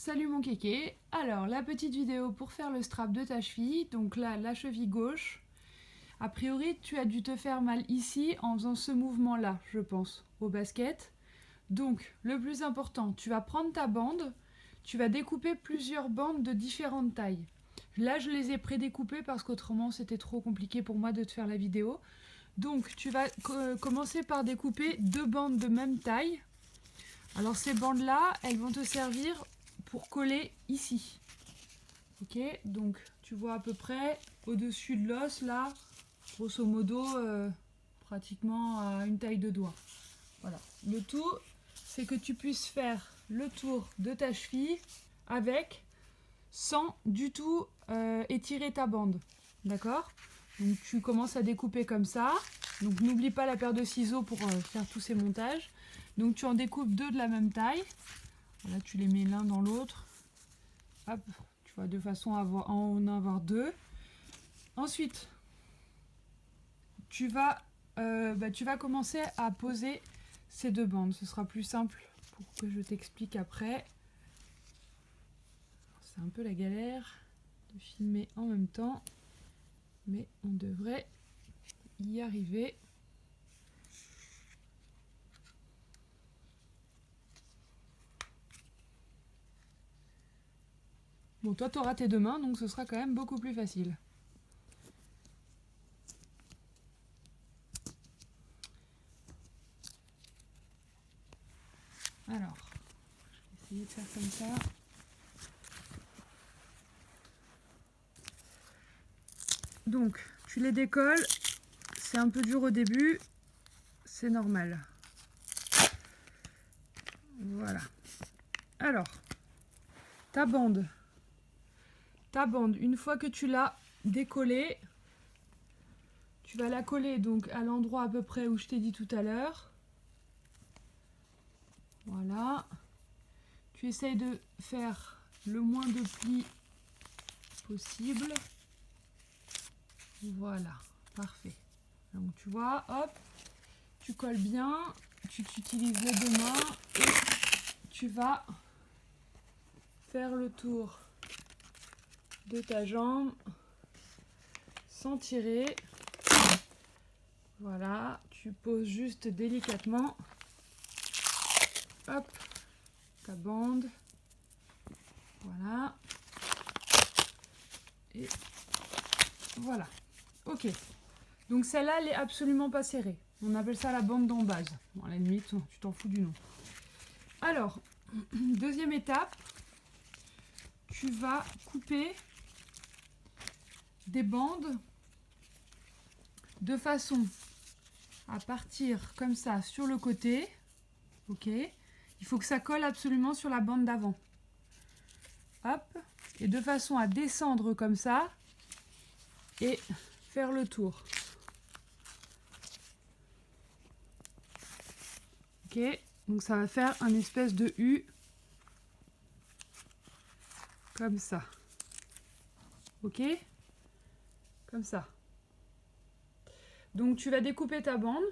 Salut mon kéké. Alors la petite vidéo pour faire le strap de ta cheville. Donc là la cheville gauche. A priori tu as dû te faire mal ici en faisant ce mouvement là, je pense, au basket. Donc le plus important, tu vas prendre ta bande, tu vas découper plusieurs bandes de différentes tailles. Là je les ai prédécoupées parce qu'autrement c'était trop compliqué pour moi de te faire la vidéo. Donc tu vas commencer par découper deux bandes de même taille. Alors ces bandes là, elles vont te servir pour coller ici. Ok, donc tu vois à peu près au-dessus de l'os là, grosso modo pratiquement à une taille de doigt. Voilà. Le tout, c'est que tu puisses faire le tour de ta cheville avec, sans du tout étirer ta bande. D'accord? Donc tu commences à découper comme ça. Donc n'oublie pas la paire de ciseaux pour faire tous ces montages. Donc tu en découpes deux de la même taille. Voilà, tu les mets l'un dans l'autre. Hop, tu vois, de façon à en avoir deux. Ensuite, tu vas commencer à poser ces deux bandes. Ce sera plus simple pour que je t'explique après. C'est un peu la galère de filmer en même temps, mais on devrait y arriver. Bon, toi, tu auras tes deux mains, donc ce sera quand même beaucoup plus facile. Alors, je vais essayer de faire comme ça. Donc, tu les décolles. C'est un peu dur au début. C'est normal. Voilà. Alors, ta bande, une fois que tu l'as décollée, tu vas la coller donc à l'endroit à peu près où je t'ai dit tout à l'heure. Voilà. Tu essayes de faire le moins de plis possible. Voilà, parfait. Donc tu vois, hop, tu colles bien, tu utilises les deux mains et tu vas faire le tour de ta jambe sans tirer. Voilà, tu poses juste délicatement. Hop, ta bande. Voilà. Et voilà. Ok. Donc celle-là, elle est absolument pas serrée. On appelle ça la bande d'embase. Bon, à la limite, tu t'en fous du nom. Alors, deuxième étape, tu vas couper des bandes de façon à partir comme ça sur le côté. Ok. Il faut que ça colle absolument sur la bande d'avant. Hop. Et de façon à descendre comme ça et faire le tour. Ok. Donc ça va faire un espèce de U comme ça. Ok. Comme ça. Donc tu vas découper ta bande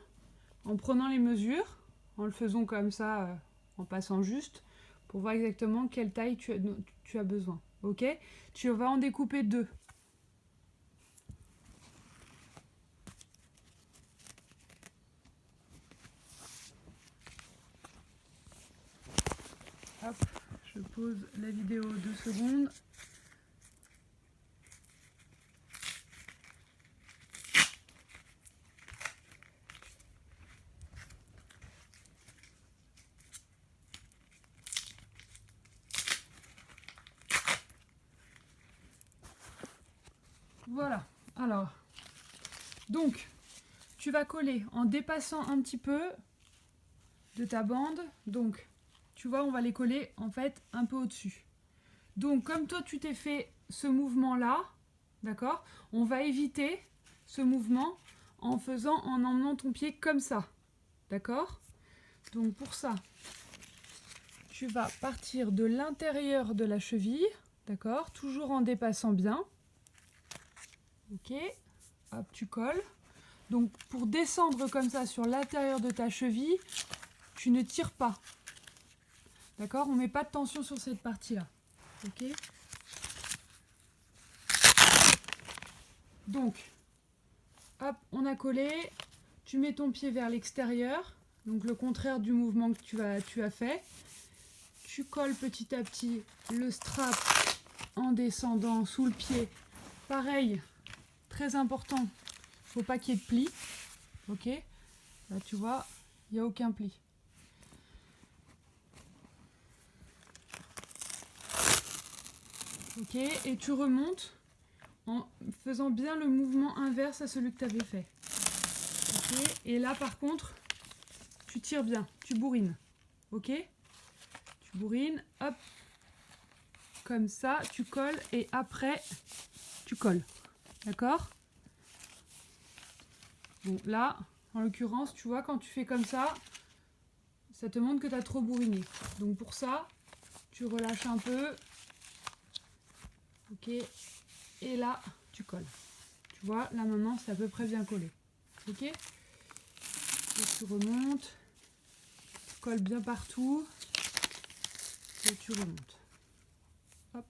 en prenant les mesures, en le faisant comme ça, en passant juste, pour voir exactement quelle taille tu as besoin. Ok. Tu vas en découper deux. Hop, je pose la vidéo 2 secondes. Voilà, alors, donc, tu vas coller en dépassant un petit peu de ta bande. Donc, tu vois, on va les coller en fait un peu au-dessus. Donc, comme toi, tu t'es fait ce mouvement-là, d'accord, on va éviter ce mouvement en emmenant ton pied comme ça, d'accord. Donc, pour ça, tu vas partir de l'intérieur de la cheville, d'accord, toujours en dépassant bien. Ok, hop, tu colles. Donc pour descendre comme ça sur l'intérieur de ta cheville, tu ne tires pas. D'accord? On ne met pas de tension sur cette partie-là. Ok. Donc, hop, on a collé. Tu mets ton pied vers l'extérieur, donc le contraire du mouvement que tu as fait. Tu colles petit à petit le strap en descendant sous le pied. Pareil, très important, il ne faut pas qu'il y ait de plis. Ok, là tu vois, il n'y a aucun pli. Ok, et tu remontes en faisant bien le mouvement inverse à celui que tu avais fait. Ok, et là par contre, tu tires bien, tu bourrines. Ok, tu bourrines, hop, comme ça, tu colles et après, tu colles. D'accord? Bon, là, en l'occurrence, tu vois, quand tu fais comme ça te montre que tu as trop bourriné. Donc pour ça, tu relâches un peu. Ok, et là, tu colles. Tu vois, là maintenant, c'est à peu près bien collé. Ok, et tu remontes, tu colles bien partout, et tu remontes. Hop,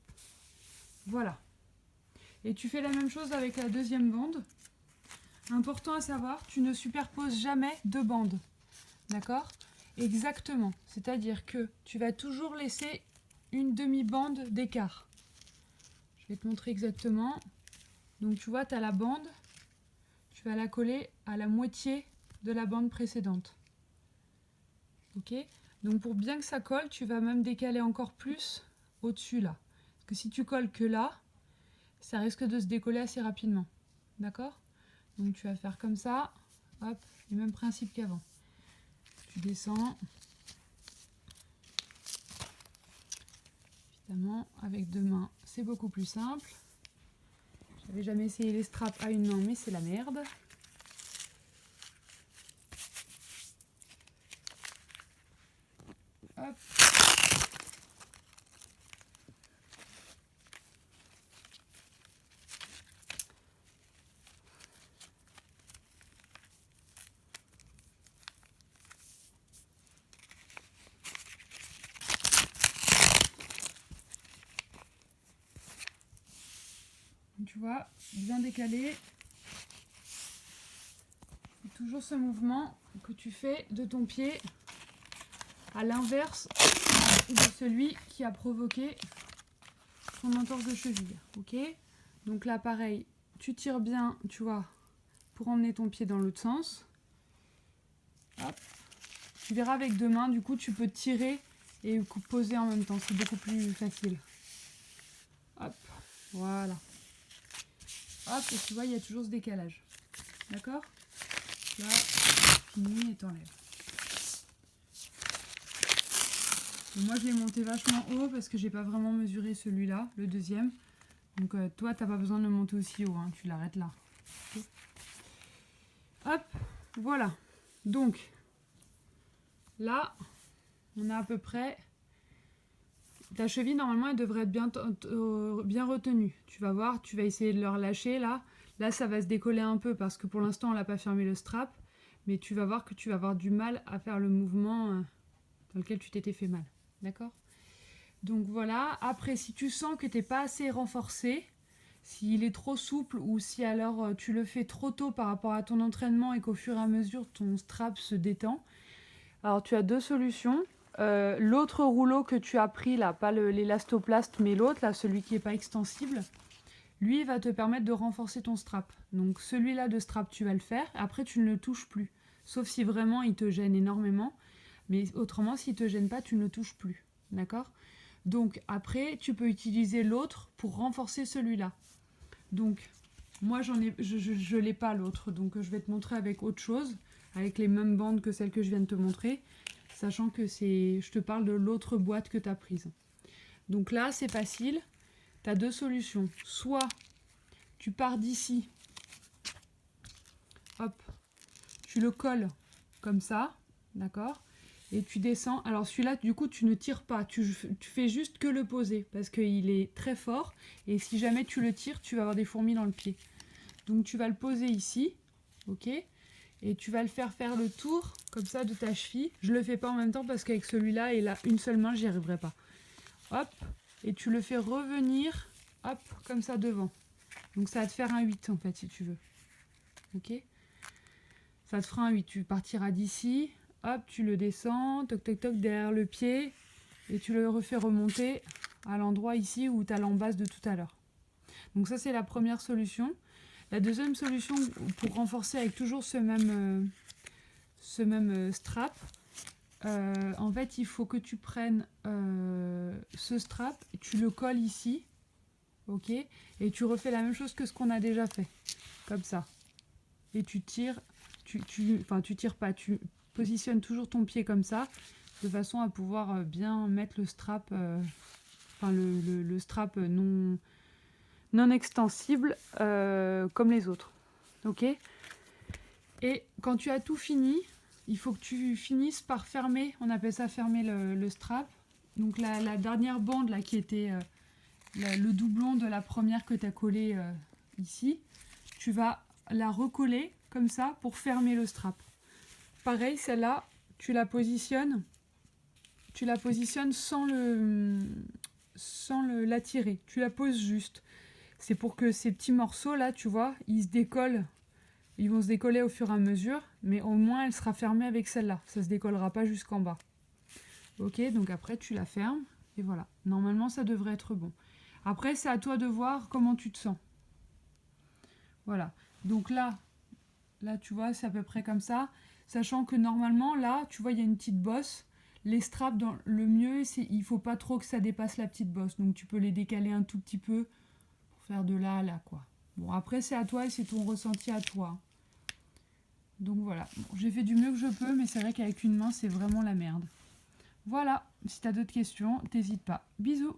voilà. Et tu fais la même chose avec la deuxième bande. Important à savoir, tu ne superposes jamais deux bandes. D'accord? Exactement. C'est-à-dire que tu vas toujours laisser une demi-bande d'écart. Je vais te montrer exactement. Donc tu vois, tu as la bande. Tu vas la coller à la moitié de la bande précédente. Ok? Donc pour bien que ça colle, tu vas même décaler encore plus au-dessus là. Parce que si tu colles que là, ça risque de se décoller assez rapidement. D'accord? Donc tu vas faire comme ça. Hop, le même principe qu'avant. Tu descends. Évidemment, avec deux mains, c'est beaucoup plus simple. J'avais jamais essayé les straps à une main, mais c'est la merde. Hop. Tu vois, bien décalé. Et toujours ce mouvement que tu fais de ton pied à l'inverse de celui qui a provoqué ton entorse de cheville. Ok? Donc là, pareil, tu tires bien, tu vois, pour emmener ton pied dans l'autre sens. Hop. Tu verras avec deux mains, du coup, tu peux tirer et poser en même temps. C'est beaucoup plus facile. Hop, voilà. Hop, et tu vois, il y a toujours ce décalage. D'accord? Là, fini et t'enlèves. Moi, je l'ai monté vachement haut parce que j'ai pas vraiment mesuré celui-là, le deuxième. Donc, toi, t'as pas besoin de le monter aussi haut, hein, tu l'arrêtes là. Okay. Hop, voilà. Donc, là, on a à peu près... Ta cheville, normalement, elle devrait être bien retenue. Tu vas voir, tu vas essayer de le relâcher là. Là, ça va se décoller un peu parce que pour l'instant, on l'a pas fermé le strap. Mais tu vas voir que tu vas avoir du mal à faire le mouvement dans lequel tu t'étais fait mal. D'accord? Donc voilà. Après, si tu sens que tu n'es pas assez renforcé, s'il est trop souple ou si alors tu le fais trop tôt par rapport à ton entraînement et qu'au fur et à mesure, ton strap se détend, alors tu as deux solutions. L'autre rouleau que tu as pris là, pas l'élastoplaste mais l'autre là, celui qui n'est pas extensible, lui va te permettre de renforcer ton strap. Donc celui-là de strap tu vas le faire, après tu ne le touches plus, sauf si vraiment il te gêne énormément, mais autrement s'il te gêne pas tu ne le touches plus, d'accord? Donc après tu peux utiliser l'autre pour renforcer celui-là. Donc moi je l'ai pas l'autre, donc je vais te montrer avec autre chose, avec les mêmes bandes que celles que je viens de te montrer. Sachant que je te parle de l'autre boîte que tu as prise. Donc là, c'est facile. Tu as deux solutions. Soit tu pars d'ici, hop, tu le colles comme ça, d'accord? Et tu descends. Alors celui-là, du coup, tu ne tires pas. Tu fais juste que le poser parce qu'il est très fort. Et si jamais tu le tires, tu vas avoir des fourmis dans le pied. Donc tu vas le poser ici, ok? Et tu vas le faire le tour comme ça de ta cheville. Je le fais pas en même temps parce qu'avec celui-là et là une seule main j'y arriverai pas. Hop, et tu le fais revenir, hop, comme ça devant. Donc ça va te faire un 8 en fait si tu veux. Ok? Ça te fera un 8. Tu partiras d'ici, hop, tu le descends, toc toc toc derrière le pied et tu le refais remonter à l'endroit ici où tu as l'embase de tout à l'heure. Donc ça c'est la première solution. La deuxième solution pour renforcer avec toujours ce même strap, en fait il faut que tu prennes ce strap, tu le colles ici, ok, et tu refais la même chose que ce qu'on a déjà fait, comme ça. Et tu tires, tu tires pas, tu positionnes toujours ton pied comme ça, de façon à pouvoir bien mettre le strap, le strap non extensible comme les autres. Ok. Et quand tu as tout fini, il faut que tu finisses par fermer, on appelle ça fermer le strap. Donc la dernière bande là qui était le doublon de la première que tu as collé ici, tu vas la recoller comme ça pour fermer le strap. Pareil, celle-là, tu la positionnes sans la tirer. Tu la poses juste. C'est pour que ces petits morceaux là, tu vois, ils se décollent. Ils vont se décoller au fur et à mesure, mais au moins elle sera fermée avec celle-là. Ça se décollera pas jusqu'en bas. Ok, donc après tu la fermes et voilà. Normalement ça devrait être bon. Après c'est à toi de voir comment tu te sens. Voilà. Donc là tu vois c'est à peu près comme ça. Sachant que normalement là tu vois il y a une petite bosse. Les straps, le mieux c'est il faut pas trop que ça dépasse la petite bosse. Donc tu peux les décaler un tout petit peu pour faire de là à là quoi. Bon après c'est à toi et c'est ton ressenti à toi. Donc voilà, bon, j'ai fait du mieux que je peux, mais c'est vrai qu'avec une main, c'est vraiment la merde. Voilà, si t'as d'autres questions, t'hésites pas. Bisous!